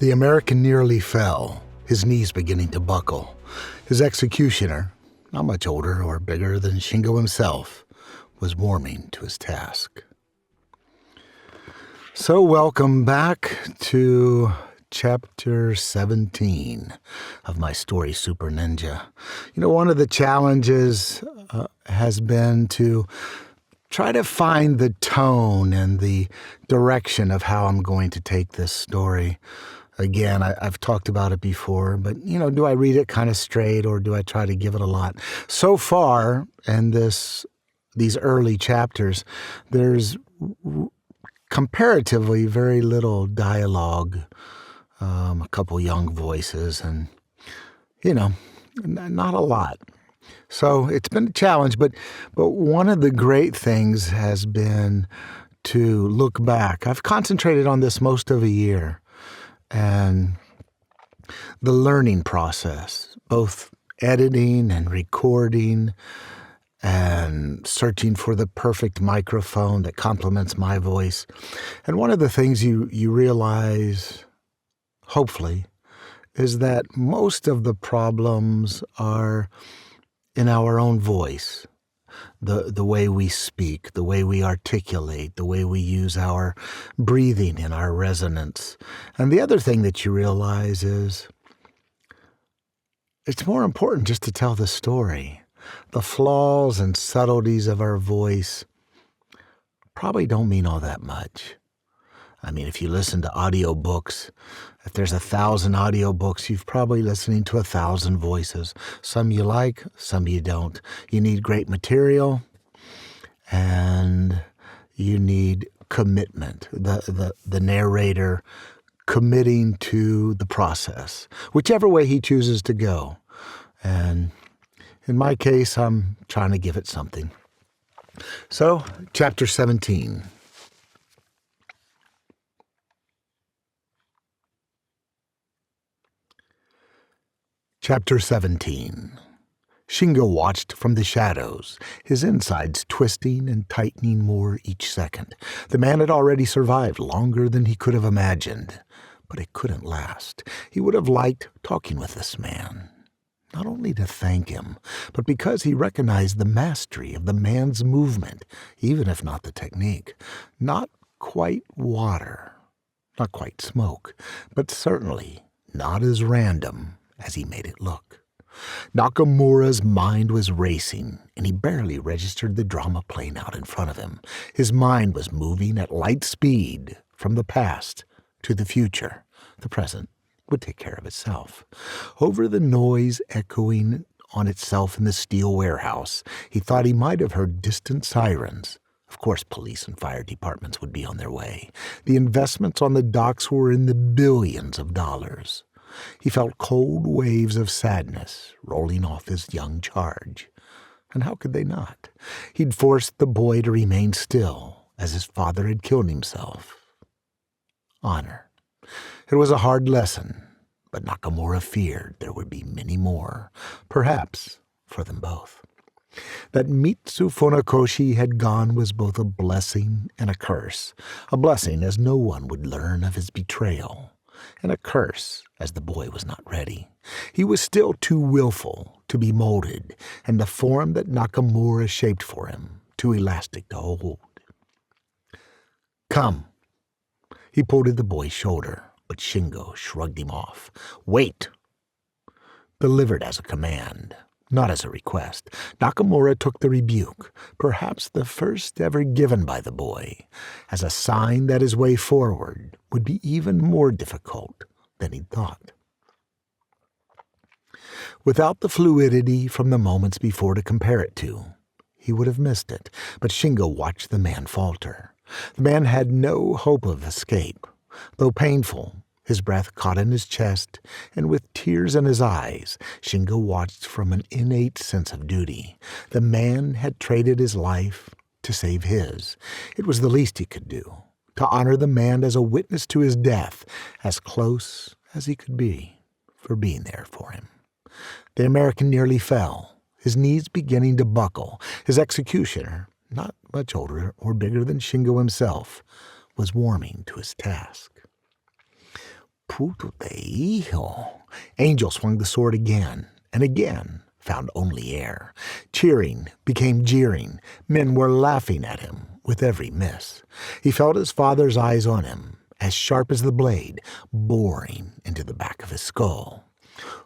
The American nearly fell, his knees beginning to buckle. His executioner, not much older or bigger than Shingo himself, was warming to his task. So welcome back to Chapter 17 of my story, Super Ninja. You know, one of the challenges has been to try to find the tone and the direction of how I'm going to take this story. Again, I've talked about it before, but, you know, do I read it kind of straight or do I try to give it a lot? So far in these early chapters, there's comparatively very little dialogue, a couple young voices, and, you know, not a lot. So it's been a challenge, but one of the great things has been to look back. I've concentrated on this most of a year, and the learning process, both editing and recording and searching for the perfect microphone that complements my voice. And one of the things you realize, hopefully, is that most of the problems are in our own voice, the way we speak, the way we articulate, the way we use our breathing and our resonance. And the other thing that you realize is it's more important just to tell the story. The flaws and subtleties of our voice probably don't mean all that much. I mean, if you listen to audiobooks, if there's 1,000 audiobooks, you've probably listening to 1,000 voices. Some you like, some you don't. You need great material, and you need commitment. The narrator committing to the process, whichever way he chooses to go. And in my case, I'm trying to give it something. So, Chapter 17. Chapter 17. Shingo watched from the shadows, his insides twisting and tightening more each second. The man had already survived longer than he could have imagined, but it couldn't last. He would have liked talking with this man, not only to thank him, but because he recognized the mastery of the man's movement, even if not the technique. Not quite water, not quite smoke, but certainly not as random as he made it look. Nakamura's mind was racing, and he barely registered the drama playing out in front of him. His mind was moving at light speed from the past to the future. The present would take care of itself. Over the noise echoing on itself in the steel warehouse, he thought he might have heard distant sirens. Of course, police and fire departments would be on their way. The investments on the docks were in the billions of dollars. He felt cold waves of sadness rolling off his young charge. And how could they not? He'd forced the boy to remain still, as his father had killed himself. Honor. It was a hard lesson, but Nakamura feared there would be many more, perhaps for them both. That Mitsu Funakoshi had gone was both a blessing and a curse. A blessing, as no one would learn of his betrayal, and a curse, as the boy was not ready. He was still too willful to be molded, and the form that Nakamura shaped for him too elastic to hold. Come. He pulled at the boy's shoulder, but Shingo shrugged him off. Wait. Delivered as a command, not as a request, Nakamura took the rebuke, perhaps the first ever given by the boy, as a sign that his way forward would be even more difficult than he'd thought. Without the fluidity from the moments before to compare it to, he would have missed it, but Shingo watched the man falter. The man had no hope of escape. Though painful, his breath caught in his chest, and with tears in his eyes, Shingo watched from an innate sense of duty. The man had traded his life to save his. It was the least he could do, to honor the man as a witness to his death, as close as he could be, for being there for him. The American nearly fell, his knees beginning to buckle. His executioner, not much older or bigger than Shingo himself, was warming to his task. Puto de hijo. Angel swung the sword again and again, found only air. Cheering became jeering. Men were laughing at him with every miss. He felt his father's eyes on him, as sharp as the blade, boring into the back of his skull.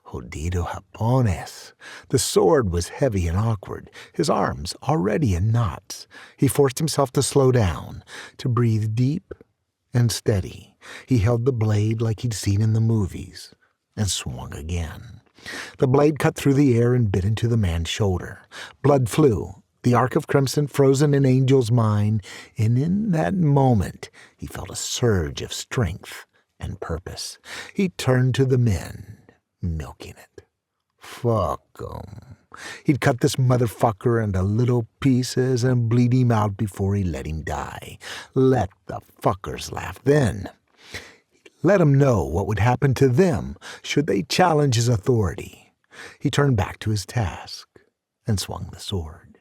Jodido japones. The sword was heavy and awkward, his arms already in knots. He forced himself to slow down, to breathe deep and steady. He held the blade like he'd seen in the movies, and swung again. The blade cut through the air and bit into the man's shoulder. Blood flew, the arc of crimson frozen in Angel's mind, and in that moment he felt a surge of strength and purpose. He turned to the men, milking it. Fuck 'em. He'd cut this motherfucker into little pieces and bleed him out before he let him die. Let the fuckers laugh then. Let him know what would happen to them should they challenge his authority. He turned back to his task and swung the sword.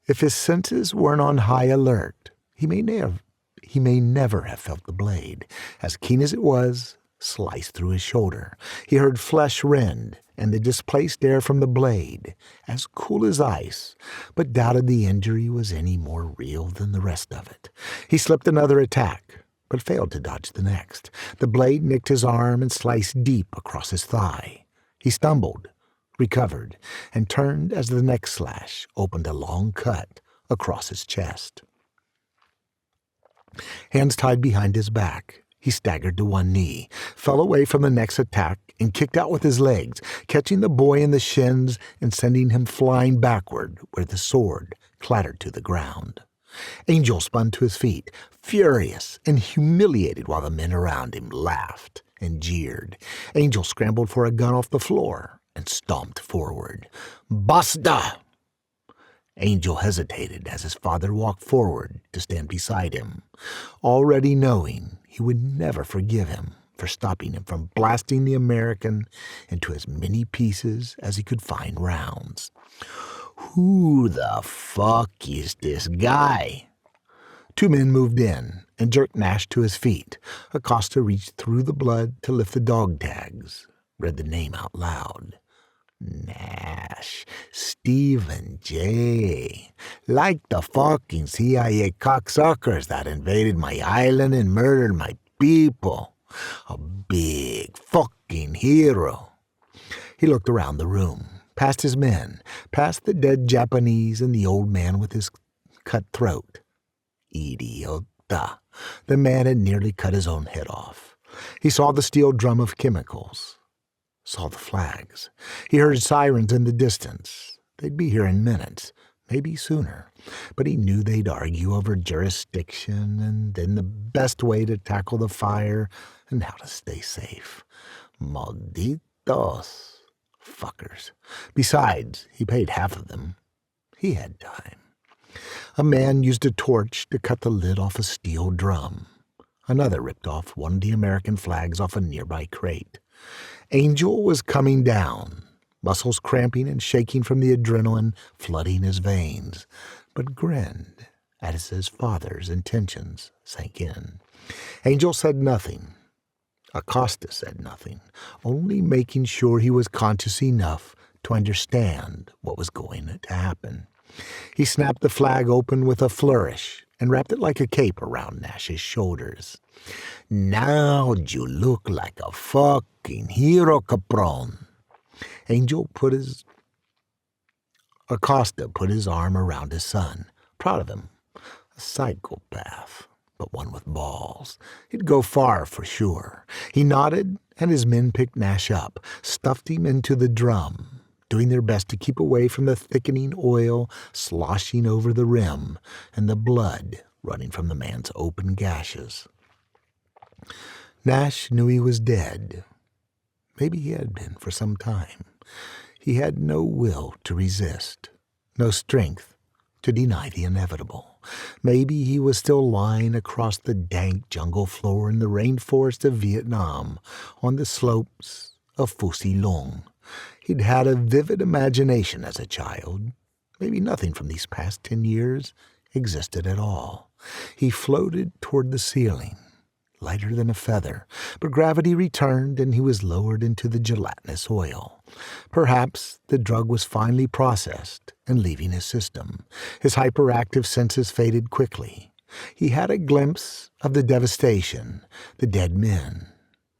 If his senses weren't on high alert, he may never have felt the blade, as keen as it was, sliced through his shoulder. He heard flesh rend and the displaced air from the blade, as cool as ice, but doubted the injury was any more real than the rest of it. He slipped another attack, but failed to dodge the next. The blade nicked his arm and sliced deep across his thigh. He stumbled, recovered, and turned as the next slash opened a long cut across his chest. Hands tied behind his back, he staggered to one knee, fell away from the next attack, and kicked out with his legs, catching the boy in the shins and sending him flying backward where the sword clattered to the ground. Angel spun to his feet, furious and humiliated, while the men around him laughed and jeered. Angel scrambled for a gun off the floor and stomped forward. Basta! Angel hesitated as his father walked forward to stand beside him, already knowing he would never forgive him for stopping him from blasting the American into as many pieces as he could find rounds. Who the fuck is this guy? Two men moved in and jerked Nash to his feet. Acosta reached through the blood to lift the dog tags, read the name out loud. Nash, Stephen J. Like the fucking CIA cocksuckers that invaded my island and murdered my people. A big fucking hero. He looked around the room, past his men, past the dead Japanese and the old man with his cut throat. Idiota. The man had nearly cut his own head off. He saw the steel drum of chemicals. Saw the flags. He heard sirens in the distance. They'd be here in minutes, maybe sooner. But he knew they'd argue over jurisdiction and then the best way to tackle the fire and how to stay safe. Malditos fuckers. Besides, he paid half of them. He had time. A man used a torch to cut the lid off a steel drum. Another ripped off one of the American flags off a nearby crate. Angel was coming down, muscles cramping and shaking from the adrenaline flooding his veins, but grinned as his father's intentions sank in. Angel said nothing. Acosta said nothing, only making sure he was conscious enough to understand what was going to happen. He snapped the flag open with a flourish and wrapped it like a cape around Nash's shoulders. Now you look like a fucking hero, Capron. Acosta put his arm around his son, proud of him. A psychopath, but one with balls. He'd go far for sure. He nodded, and his men picked Nash up, stuffed him into the drum, doing their best to keep away from the thickening oil sloshing over the rim and the blood running from the man's open gashes. Nash knew he was dead. Maybe he had been for some time. He had no will to resist, no strength to deny the inevitable. Maybe he was still lying across the dank jungle floor in the rainforest of Vietnam, on the slopes of Phu Si Long. He'd had a vivid imagination as a child. Maybe nothing from these past 10 years existed at all. He floated toward the ceiling, lighter than a feather, but gravity returned and he was lowered into the gelatinous oil. Perhaps the drug was finally processed and leaving his system. His hyperactive senses faded quickly. He had a glimpse of the devastation, the dead men,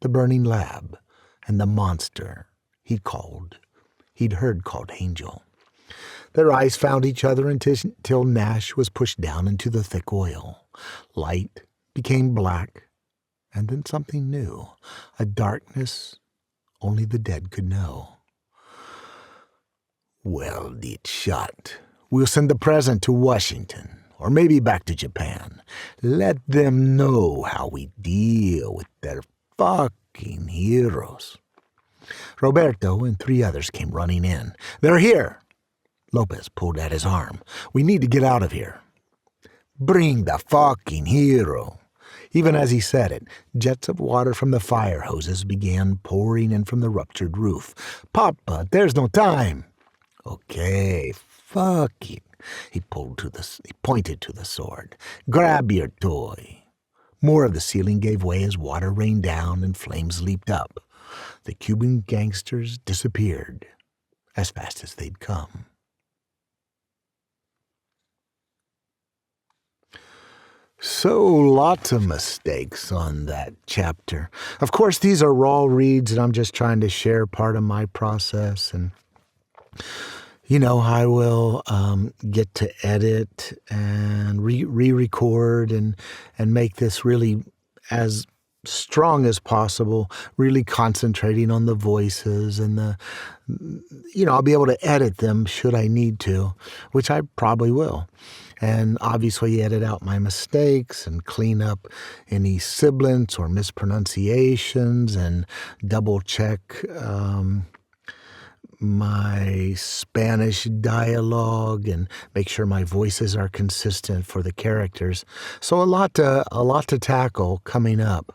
the burning lab, and the monster he'd heard called Angel. Their eyes found each other until Nash was pushed down into the thick oil. Light became black, and then something new, a darkness only the dead could know. Well, it's shot. We'll send the present to Washington, or maybe back to Japan. Let them know how we deal with their fucking heroes. Roberto and 3 others came running in. They're here! Lopez pulled at his arm. We need to get out of here. Bring the fucking hero. Even as he said it, jets of water from the fire hoses began pouring in from the ruptured roof. Papa, there's no time. Okay, fuck it. He pointed to the sword. Grab your toy. More of the ceiling gave way as water rained down and flames leaped up. The Cuban gangsters disappeared as fast as they'd come. So lots of mistakes on that chapter. Of course, these are raw reads, and I'm just trying to share part of my process. And, I will get to edit and re-record and make this really as strong as possible, really concentrating on the voices and I'll be able to edit them should I need to, which I probably will. And obviously edit out my mistakes and clean up any sibilants or mispronunciations and double check my Spanish dialogue and make sure my voices are consistent for the characters. So a lot to tackle coming up.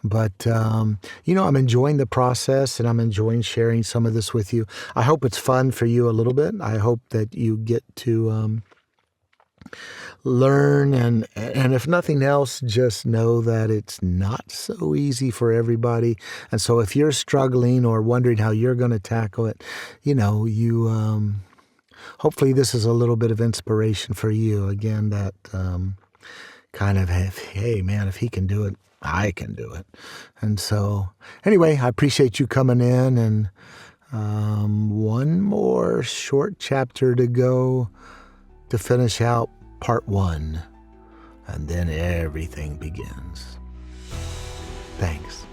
But, I'm enjoying the process and I'm enjoying sharing some of this with you. I hope it's fun for you a little bit. I hope that you get to learn and if nothing else, just know that it's not so easy for everybody. And so if you're struggling or wondering how you're going to tackle it, hopefully this is a little bit of inspiration for you. Again, that kind of, hey man, if he can do it, I can do it. And so anyway, I appreciate you coming in, and one more short chapter to go to finish out part 1, and then everything begins. Thanks.